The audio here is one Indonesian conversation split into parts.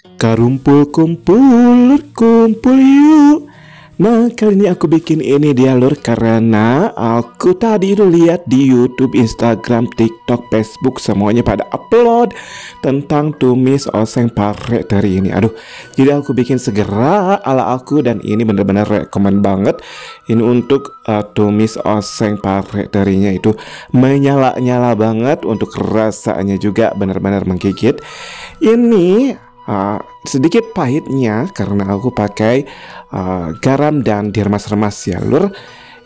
Kumpul kumpul yuk. Nah, kali ini aku bikin ini dia lur, karena aku tadi itu lihat di YouTube, Instagram, TikTok, Facebook semuanya pada upload tentang tumis oseng pare dari ini. Aduh, jadi aku bikin segera ala aku, dan ini bener-bener rekomen banget. Ini untuk tumis oseng pare darinya itu menyala-nyala banget, untuk rasanya juga bener-bener menggigit. Ini sedikit pahitnya karena aku pakai garam dan diremas-remas ya lur.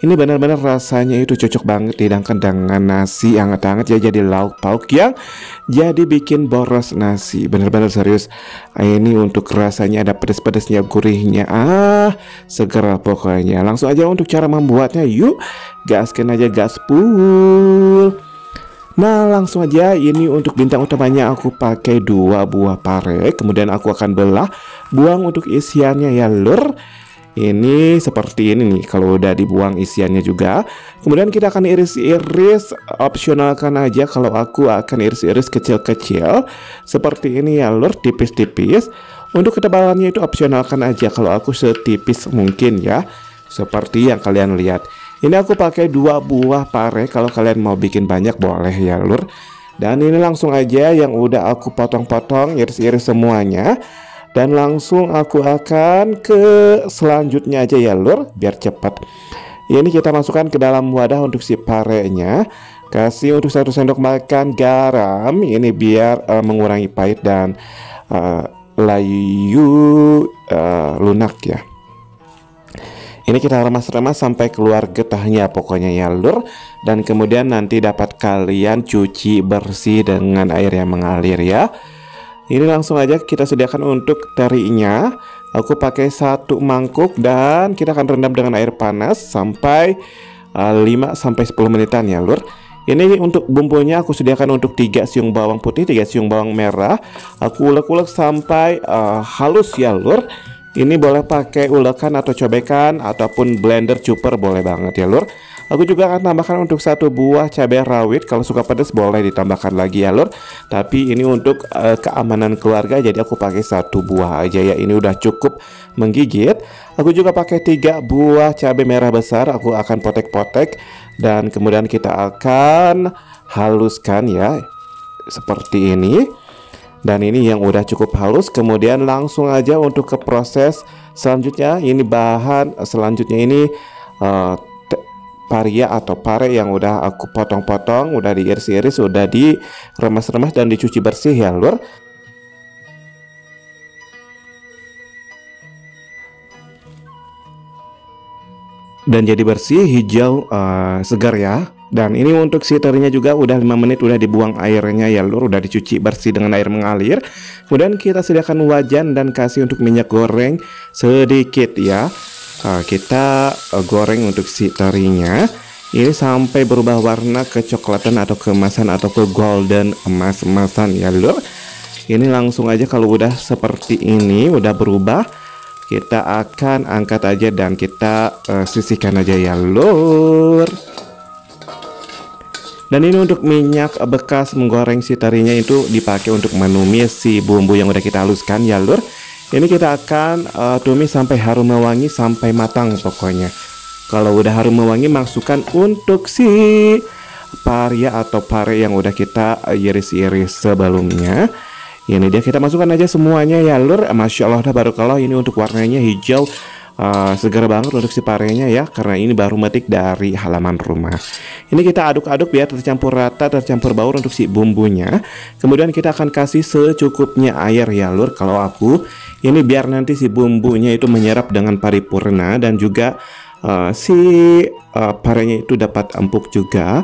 Ini benar-benar rasanya itu cocok banget dihidangkan dengan nasi hangat-hangat ya, jadi lauk pauk yang jadi bikin boros nasi. Benar-benar serius. Ini untuk rasanya ada pedas-pedasnya, gurihnya, segera pokoknya. Langsung aja untuk cara membuatnya, yuk gaskan aja, gaspul. Nah, langsung aja. Ini untuk bintang utamanya aku pakai 2 buah pare. Kemudian aku akan belah, buang untuk isiannya ya lur. Ini seperti ini nih, kalau udah dibuang isiannya juga. Kemudian kita akan iris-iris, opsionalkan aja. Kalau aku akan iris-iris kecil-kecil seperti ini ya lur, tipis-tipis. Untuk ketebalannya itu opsionalkan aja, kalau aku setipis mungkin ya, seperti yang kalian lihat. Ini aku pakai 2 buah pare, kalau kalian mau bikin banyak boleh ya lur. Dan ini langsung aja yang udah aku potong-potong, iris-iris semuanya. Dan langsung aku akan ke selanjutnya aja ya lur, biar cepat. Ini kita masukkan ke dalam wadah untuk si parenya. Kasih untuk 1 sendok makan garam, ini biar mengurangi pahit dan layu lunak ya. Ini kita remas-remas sampai keluar getahnya pokoknya ya lur. Dan kemudian nanti dapat kalian cuci bersih dengan air yang mengalir ya. Ini langsung aja kita sediakan untuk terinya. Aku pakai 1 mangkuk dan kita akan rendam dengan air panas sampai 5-10 menitan ya lur. Ini untuk bumbunya aku sediakan untuk 3 siung bawang putih, 3 siung bawang merah. Aku ulek-ulek sampai halus ya lur. Ini boleh pakai ulekan atau cobekan ataupun blender chopper boleh banget ya lur. Aku juga akan tambahkan untuk 1 buah cabai rawit. Kalau suka pedas boleh ditambahkan lagi ya lur. Tapi ini untuk keamanan keluarga, jadi aku pakai 1 buah aja ya. Ini udah cukup menggigit. Aku juga pakai 3 buah cabai merah besar. Aku akan potek-potek dan kemudian kita akan haluskan ya, seperti ini. Dan ini yang udah cukup halus. Kemudian langsung aja untuk ke proses selanjutnya. Ini bahan selanjutnya ini paria atau pare yang udah aku potong-potong, udah diiris-iris, udah diremas-remas dan dicuci bersih ya lur. Dan jadi bersih, hijau, segar ya. Dan ini untuk si terinya juga udah 5 menit udah dibuang airnya ya lur, udah dicuci bersih dengan air mengalir. Kemudian kita sediakan wajan dan kasih untuk minyak goreng sedikit ya. Kita goreng untuk si terinya ini sampai berubah warna kecoklatan atau keemasan atau ke golden, emas-emasan ya lur. Ini langsung aja kalau udah seperti ini, udah berubah, kita akan angkat aja dan kita sisihkan aja ya lur. Dan ini untuk minyak bekas menggoreng si terinya itu dipakai untuk menumis si bumbu yang udah kita haluskan ya lur. Ini kita akan tumis sampai harum mewangi, sampai matang pokoknya. Kalau udah harum mewangi, masukkan untuk si paria atau pare yang udah kita iris-iris sebelumnya. Ini dia, kita masukkan aja semuanya ya lur. Masya Allah, tabarakallah. Ini untuk warnanya hijau, segar banget untuk si parenya ya, karena ini baru metik dari halaman rumah. Ini kita aduk-aduk biar tercampur rata, tercampur baur untuk si bumbunya. Kemudian kita akan kasih secukupnya air ya lur. Kalau aku ini biar nanti si bumbunya itu menyerap dengan paripurna, dan juga si parenya itu dapat empuk juga.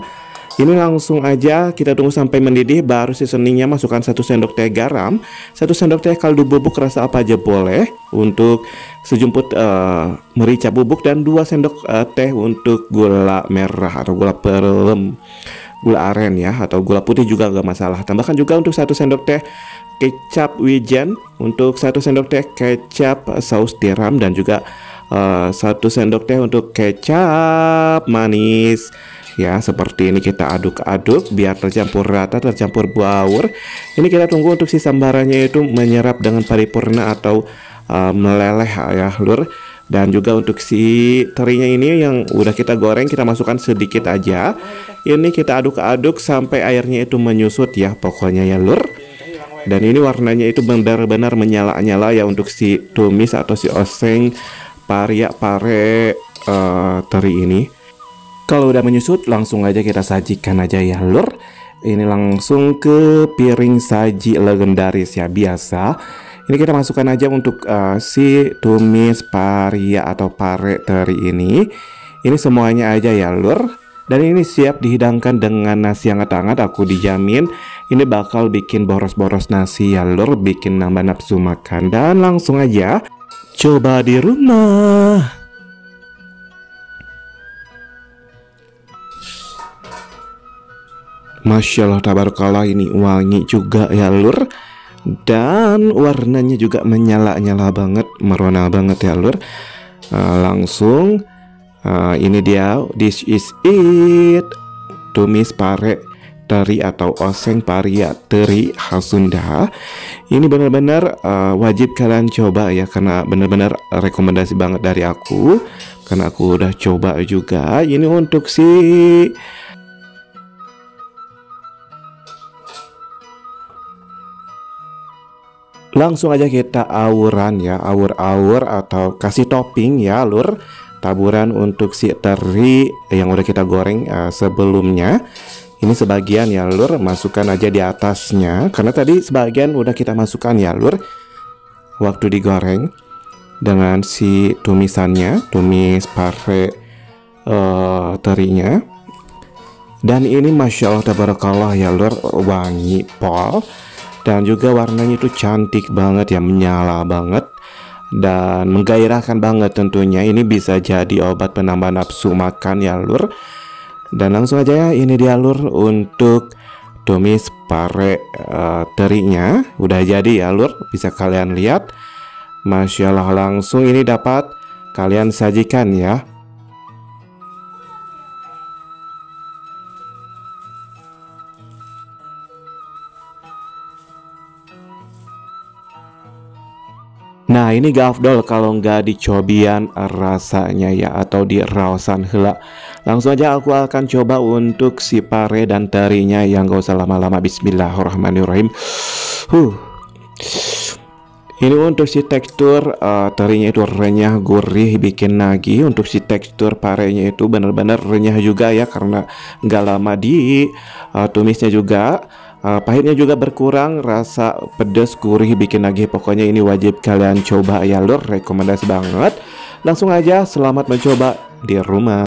Ini langsung aja kita tunggu sampai mendidih, baru seasoningnya masukkan 1 sendok teh garam, 1 sendok teh kaldu bubuk rasa apa aja boleh, untuk sejumput merica bubuk, dan 2 sendok teh untuk gula merah atau gula perem, gula aren ya, atau gula putih juga gak masalah. Tambahkan juga untuk 1 sendok teh kecap wijen, untuk 1 sendok teh kecap saus tiram, dan juga 1 sendok teh untuk kecap manis. ya. Seperti ini kita aduk-aduk biar tercampur rata, tercampur baur. Ini kita tunggu untuk si sambarannya itu menyerap dengan paripurna atau meleleh ya lur. Dan juga untuk si terinya ini yang udah kita goreng, kita masukkan sedikit aja. Ini kita aduk-aduk sampai airnya itu menyusut ya pokoknya ya lur. Dan ini warnanya itu benar-benar menyala-nyala ya untuk si tumis atau si oseng pare teri ini. Kalau udah menyusut langsung aja kita sajikan aja ya lur. Ini langsung ke piring saji legendaris ya biasa. Ini kita masukkan aja untuk si tumis paria atau pare teri ini. Ini semuanya aja ya lur. Dan ini siap dihidangkan dengan nasi yang hangat-hangat. Aku dijamin ini bakal bikin boros-boros nasi ya lur, bikin nambah nafsu makan. Dan langsung aja coba di rumah. Masya Allah tabarakallah, ini wangi juga ya lur. Dan warnanya juga menyala-nyala banget, merona banget ya lur. Langsung ini dia, this is it, tumis pare teri atau oseng paria teri khas Sunda. Ini benar-benar wajib kalian coba ya, karena benar-benar rekomendasi banget dari aku, karena aku udah coba juga. Ini untuk si langsung aja kita awuran ya, awur-awur atau kasih topping ya lur, taburan untuk si teri yang udah kita goreng sebelumnya. Ini sebagian ya lur, masukkan aja di atasnya, karena tadi sebagian udah kita masukkan ya lur waktu digoreng dengan si tumisannya, tumis pare terinya. Dan ini Masya Allah tabarakallah ya lur, wangi pol. Dan juga warnanya itu cantik banget ya, menyala banget dan menggairahkan banget tentunya. Ini bisa jadi obat penambah nafsu makan ya lur. Dan langsung aja ya, ini dia lur untuk tumis pare terinya udah jadi ya lur, bisa kalian lihat. Masya Allah, langsung ini dapat kalian sajikan ya. Nah ini gak afdol kalau nggak dicobian rasanya ya, atau di raosan hela. Langsung aja aku akan coba untuk si pare dan terinya yang gak usah lama-lama. Bismillahirrahmanirrahim. Ini untuk si tekstur terinya itu renyah, gurih, bikin nagih. Untuk si tekstur parenya itu benar-benar renyah juga ya, karena nggak lama di tumisnya juga. Pahitnya juga berkurang, rasa pedas, gurih, bikin nagih. Pokoknya ini wajib kalian coba ya lur, rekomendasi banget. Langsung aja selamat mencoba di rumah.